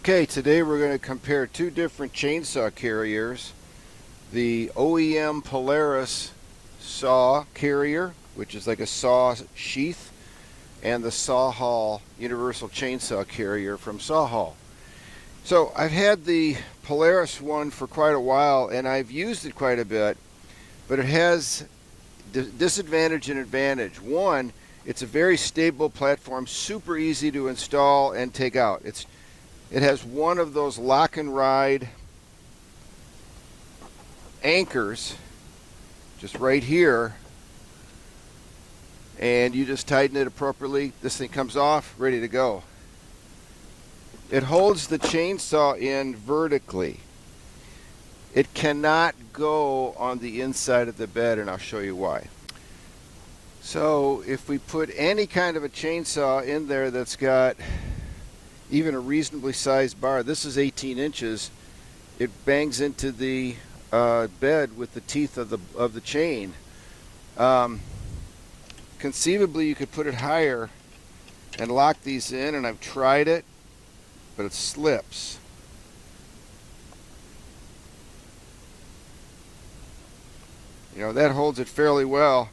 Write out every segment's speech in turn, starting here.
Okay, today we're going to compare two different chainsaw carriers. The OEM Polaris saw carrier, which is like a saw sheath, and the Sawhall universal chainsaw carrier from Sawhall. So I've had the Polaris one for quite a while and I've used it quite a bit, but it has disadvantage and advantage. One, it's a very stable platform, super easy to install and take out. It has one of those lock and ride anchors just right here, and you just tighten it appropriately. This thing comes off, ready to go. It holds the chainsaw in vertically. It cannot go on the inside of the bed, and I'll show you why. So if we put any kind of a chainsaw in there that's got even a reasonably sized bar, this is 18 inches, it bangs into the bed with the teeth of the chain. Conceivably you could put it higher and lock these in, and I've tried it, but it slips. You know, that holds it fairly well,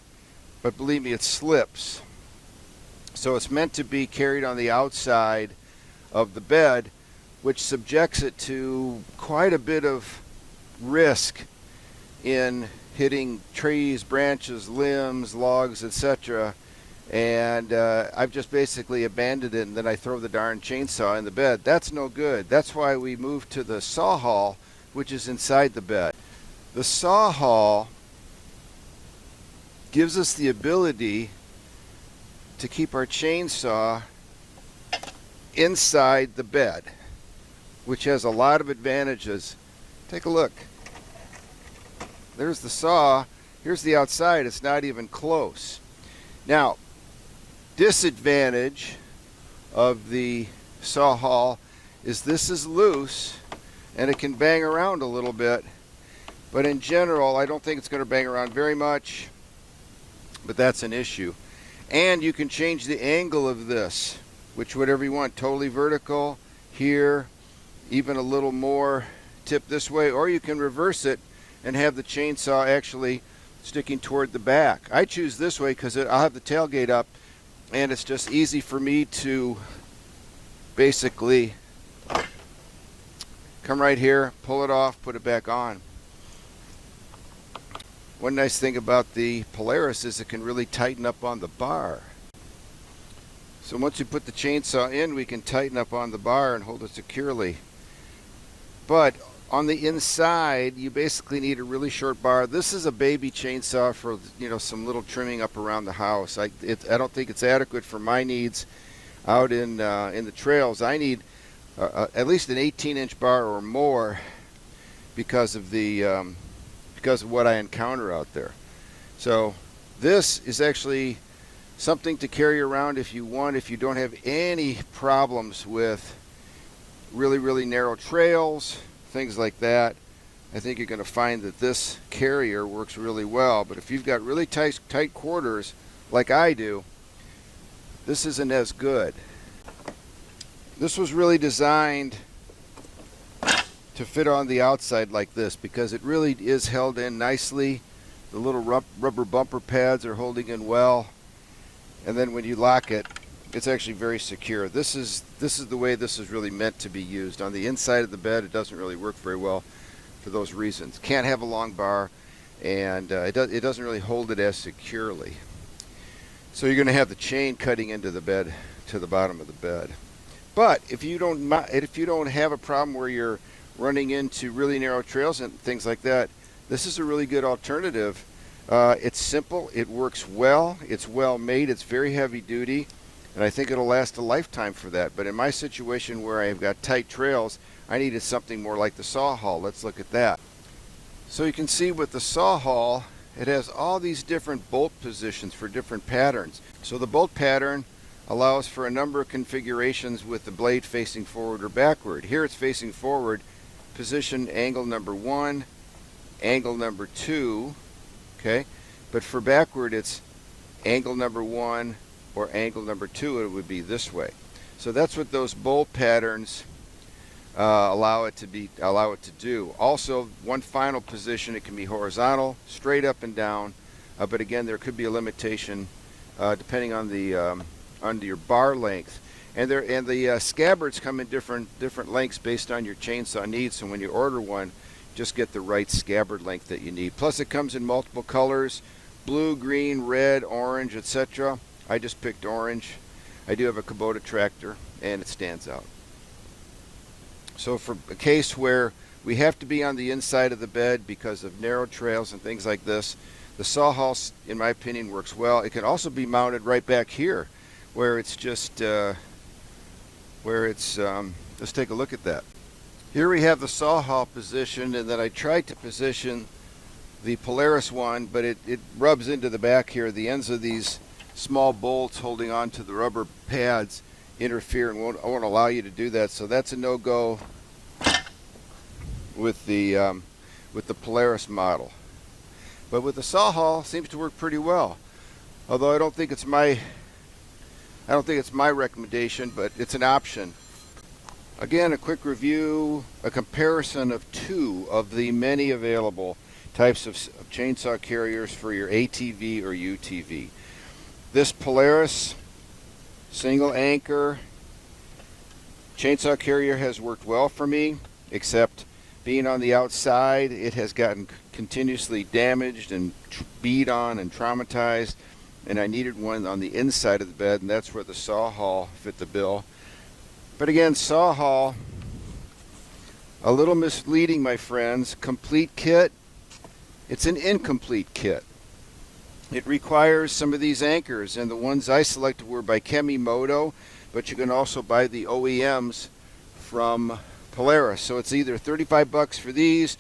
but believe me, it slips. So it's meant to be carried on the outside of the bed, which subjects it to quite a bit of risk in hitting trees, branches, limbs, logs, etc. And I've just basically abandoned it, and then I throw the darn chainsaw in the bed. That's no good. That's why we moved to the Sawhall, which is inside the bed. The Sawhall gives us the ability to keep our chainsaw inside the bed, which has a lot of advantages. Take a look. There's the saw. Here's the outside. It's not even close. Now, disadvantage of the Sawhall is this is loose and it can bang around a little bit, but in general I don't think it's going to bang around very much, but that's an issue. And you can change the angle of this, which whatever you want, totally vertical here, even a little more tip this way, or you can reverse it and have the chainsaw actually sticking toward the back. I choose this way because I'll have the tailgate up, and it's just easy for me to basically come right here, pull it off, put it back on. One nice thing about the Polaris is it can really tighten up on the bar. So once you put the chainsaw in, we can tighten up on the bar and hold it securely. But on the inside, you basically need a really short bar. This is a baby chainsaw for, you know, some little trimming up around the house. I don't think it's adequate for my needs out in the trails. I need at least an 18-inch bar or more because of what I encounter out there. So this is actually something to carry around if you want, if you don't have any problems with really narrow trails, things like that. I think you're going to find that this carrier works really well. But if you've got really tight quarters like I do, this isn't as good. This was really designed to fit on the outside like this because it really is held in nicely. The little rubber bumper pads are holding in well, and then when you lock it, it's actually very secure. This is the way this is really meant to be used. On the inside of the bed, it doesn't really work very well for those reasons. Can't have a long bar, and it doesn't really hold it as securely. So you're going to have the chain cutting into the bed to the bottom of the bed. But if you don't have a problem where you're running into really narrow trails and things like that, this is a really good alternative. It's simple, it works well, it's well made, it's very heavy duty, and I think it'll last a lifetime for that. But in my situation where I've got tight trails, I needed something more like the Sawhall. Let's look at that. So you can see with the Sawhall, it has all these different bolt positions for different patterns. So the bolt pattern allows for a number of configurations with the blade facing forward or backward. Here it's facing forward, position angle number 1, angle number 2, okay? But for backward, it's angle number 1 or angle number 2, it would be this way. So that's what those bolt patterns allow it to do. Also, one final position, it can be horizontal, straight up and down, but again, there could be a limitation depending on your bar length. And the scabbards come in different lengths based on your chainsaw needs. So when you order one, just get the right scabbard length that you need. Plus, it comes in multiple colors: blue, green, red, orange, etc. I just picked orange. I do have a Kubota tractor, and it stands out. So for a case where we have to be on the inside of the bed because of narrow trails and things like this, the saw hull, in my opinion, works well. It can also be mounted right back here, where it's just let's take a look at that. Here we have the saw hull positioned, and then I tried to position the Polaris one, but it rubs into the back here. The ends of these small bolts holding on to the rubber pads interfere and won't allow you to do that. So that's a no-go with the Polaris model. But with the saw hull, seems to work pretty well. Although I don't think it's my recommendation, but it's an option. Again, a quick review, a comparison of two of the many available types of chainsaw carriers for your ATV or UTV. This Polaris single anchor chainsaw carrier has worked well for me, except being on the outside, it has gotten continuously damaged and beat on and traumatized, and I needed one on the inside of the bed, and that's where the saw hull fit the bill. But again, saw hull, a little misleading, my friends. Complete kit, it's an incomplete kit. It requires some of these anchors, and the ones I selected were by Kemimoto, but you can also buy the OEMs from Polaris. So it's either 35 bucks for these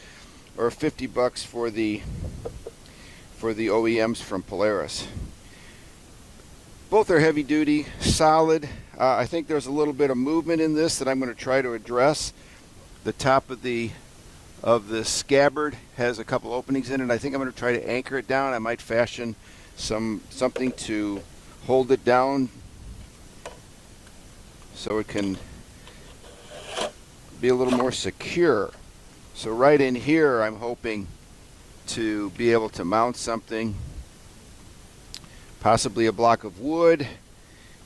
or 50 bucks for the OEMs from Polaris. Both are heavy duty, solid. I think there's a little bit of movement in this that I'm going to try to address. The top of the scabbard has a couple openings in it. I think I'm going to try to anchor it down. I might fashion something to hold it down so it can be a little more secure. So right in here, I'm hoping to be able to mount something, possibly a block of wood,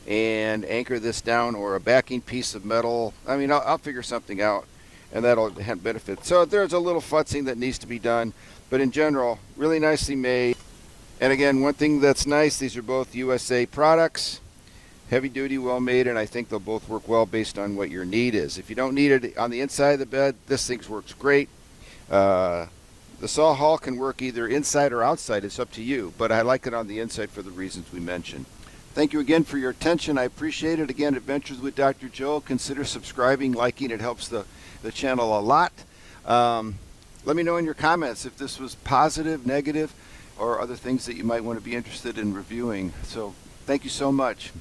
and anchor this down, or a backing piece of metal. I mean, I'll figure something out, and that'll have benefit. So there's a little futzing that needs to be done, but in general, really nicely made. And again, one thing that's nice, these are both USA products, heavy duty, well made, and I think they'll both work well based on what your need is. If you don't need it on the inside of the bed, this thing works great. The saw hull can work either inside or outside, it's up to you, but I like it on the inside for the reasons we mentioned. Thank you again for your attention. I appreciate it. Again, Adventures with Dr. Joe. Consider subscribing, liking. It helps the channel a lot. Let me know in your comments if this was positive, negative, or other things that you might want to be interested in reviewing. So thank you so much.